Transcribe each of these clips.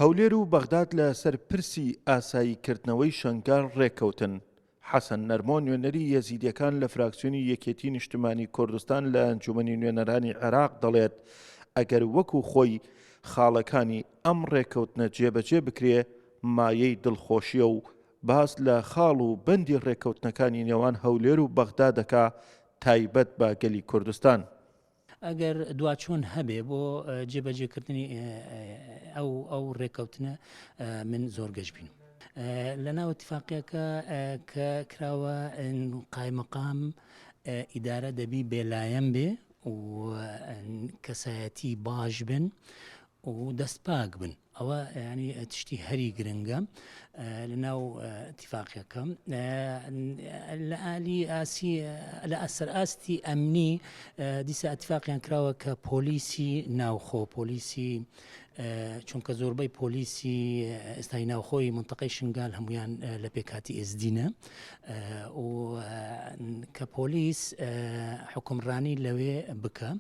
هەولێر و بەغداد لە سەر پرسی ئاساییکردنەوەی شنگال ڕێکەوتن. حەسەن نەرمۆ نوێنەری یەزیدیەکان لە فراکسیۆنی یەکێتی نیشتیمانی کوردستان لە ئەنجومەنی نوێنەرانی عێراق دەڵێت ئەگەر وەکو خۆی خاڵەکانی ئەم ڕێکەوتنە جێبەجێ بکرێ مایەی دڵخۆشیە و باس لە خاڵ و بەندی ڕێکەوتنەکانی نێوان هەولێر و بەغداد دەکا تایبەت بە گەلی کوردستان. ئەگەر دواچۆن هەبێ بۆ جێبەجێکردنی ئەو ڕێکەوتنە من زۆر گەشت بینم. لە ناو اتفاقیەکە کە کراوە قایمەقام ئیدارە دەبی بێلایەن بێ و کەسایەتی باش بن و دەستپاک بن. ئەوە ینی تشتی هەری گرنگە لە ناو اتفاقیەکە. لە ئالی ئاسی لە ئەسەر ئاستی ئەمنی دیسە اتفاقیان کراوە کە پۆلیسی ناوخۆ پۆلیسی چونکە زۆربەی پۆلیسی ئێستای ناوخۆی منتەقەی شنگال هەمویان لە پێکاتی ئێزدینە و کە پۆلیس حکومڕانی لەوێ بکە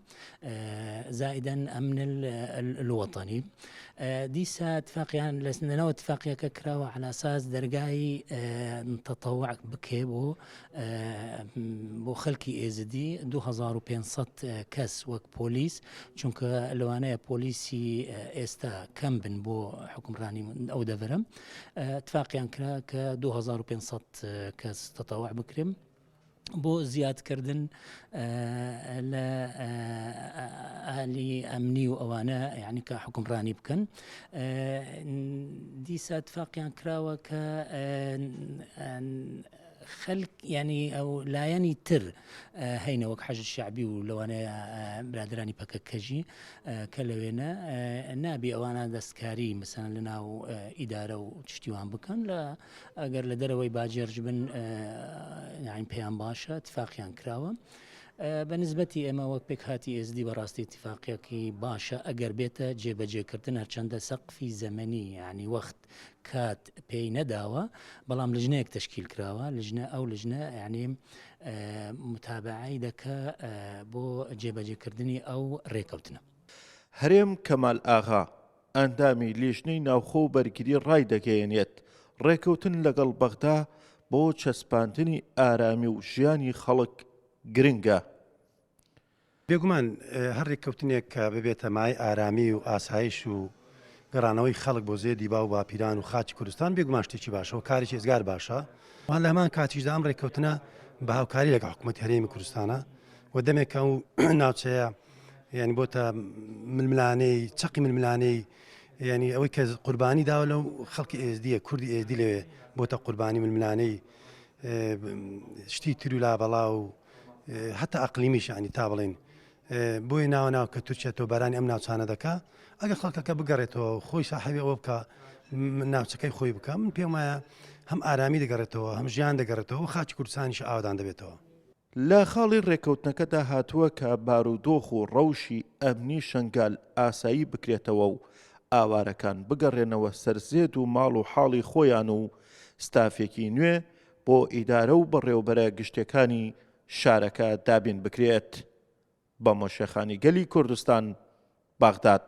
زائیدەن ئەمن الوەطنی. دیسە اتفاقیان لەناو اتفاقیەکە کراوە على ئاساس دەرگای تەتەوع بکێ بۆ خەڵکی ئێزدی 2500 کەس وەک پۆلیس، چونکە لەوانەیە پۆلیسی ئێستا کەم بن بۆ حکومڕانی ئەو دەڤرە. اتفاقیان کرا کە 2500 کەس تەتەوع بکرێن بۆ زیادکردن لە ئالی ئەمنی و ئەوانە یعنی کە حکومڕانی بکەن. دیسە اتفاقیان کراوە کە خەلک ینی ئەو لایەنی تر هەینە وەک حەشد شعبی و لەوانەیە برادرانی پەکەکەژی کە لەوێنە نابی ئەوانە دەستکاری مەسەن لە ناو ئیدارە و تشتیوان بکەن لە ئەگەر لە دەرەوەی باجێرج بن یعنی پێیان باشە. اتفاقیان کراوە بە نسبەتی ئێمە وەک پێکهاتی ئێزدی بەڕاستی اتفاقیەکی باشە ئەگەر بێتە جێبەجێکردن هەرچەندە سەقفی زەمەنی ینی وەخت کات پێی نەداوە، بەڵام لژنەیەک تەشکیل کراوە. ئەو لژنە ینی متابعەی دەکە بۆ جێبەجێکردنی ئەو ڕێکەوتنە. هەرێم کەمال ئاغا ئەندامی لیژنەی ناوخۆ و بەرگری ڕای دەگەیەنێت ڕێکەوتن لەگەڵ بەغدا بۆ چەسپاندنی ئارامی و ژیانی خەڵک گرنگە. بێگومان هەر ڕێککەوتنێک کە ببێتە مای ئارامی و ئاسایش و گەڕانەوەی خەڵک بۆ زێدی با و باپیران و خاچی کوردستان بێگومان شتێکی باشە و کارێکی ێزگار باشە. وان لە هەمان کاتیشدا ئەم ڕێککەوتنە بە هاوکاری لەگەڵ حکوومەتی هەرێمی کوردستانە و دەمێکە و ناوچەیە یعنی بۆتە ململانەی چەقی ململانەی ینی ئەوەی کە قوربانی داوە لەو خەڵکی ئێزدیە کوردی ئێزدی لەوێ بۆتە قوربانی ململانەی شتی تر و لابەڵا و حتا ئەقلیمیش ینی تا بڵێن بۆی ناوە ناو کە تورکیا تۆبارانی ئەم ناوچانە دەکا ئەگەر خەڵکەکە بگەڕێتەوە خۆی ساحەبی ئەوە بکە ناوچەکەی خۆی بکە من پێم وایە هەم ئارامی دەگەڕێتەوە هەم ژیان دەگەڕێتەوە و خاچی کوردستانیش ئاودان دەبێتەوە. لە خاڵی ڕێکەوتنەکەدا هاتووە کە بارودۆخ و ڕەوشی ئەمنی شنگال ئاسایی بکرێتەوە و ئاوارەکان بگەڕێنەوە سەرزێد و ماڵ و حاڵی خۆیان و ستافێکی نوێ بۆ ئیدارە و بەڕێوەبەرە گشتەکانی شارەکە دابین بکرێت. بە مۆشێخانی گەلی کوردستان، بەغداد.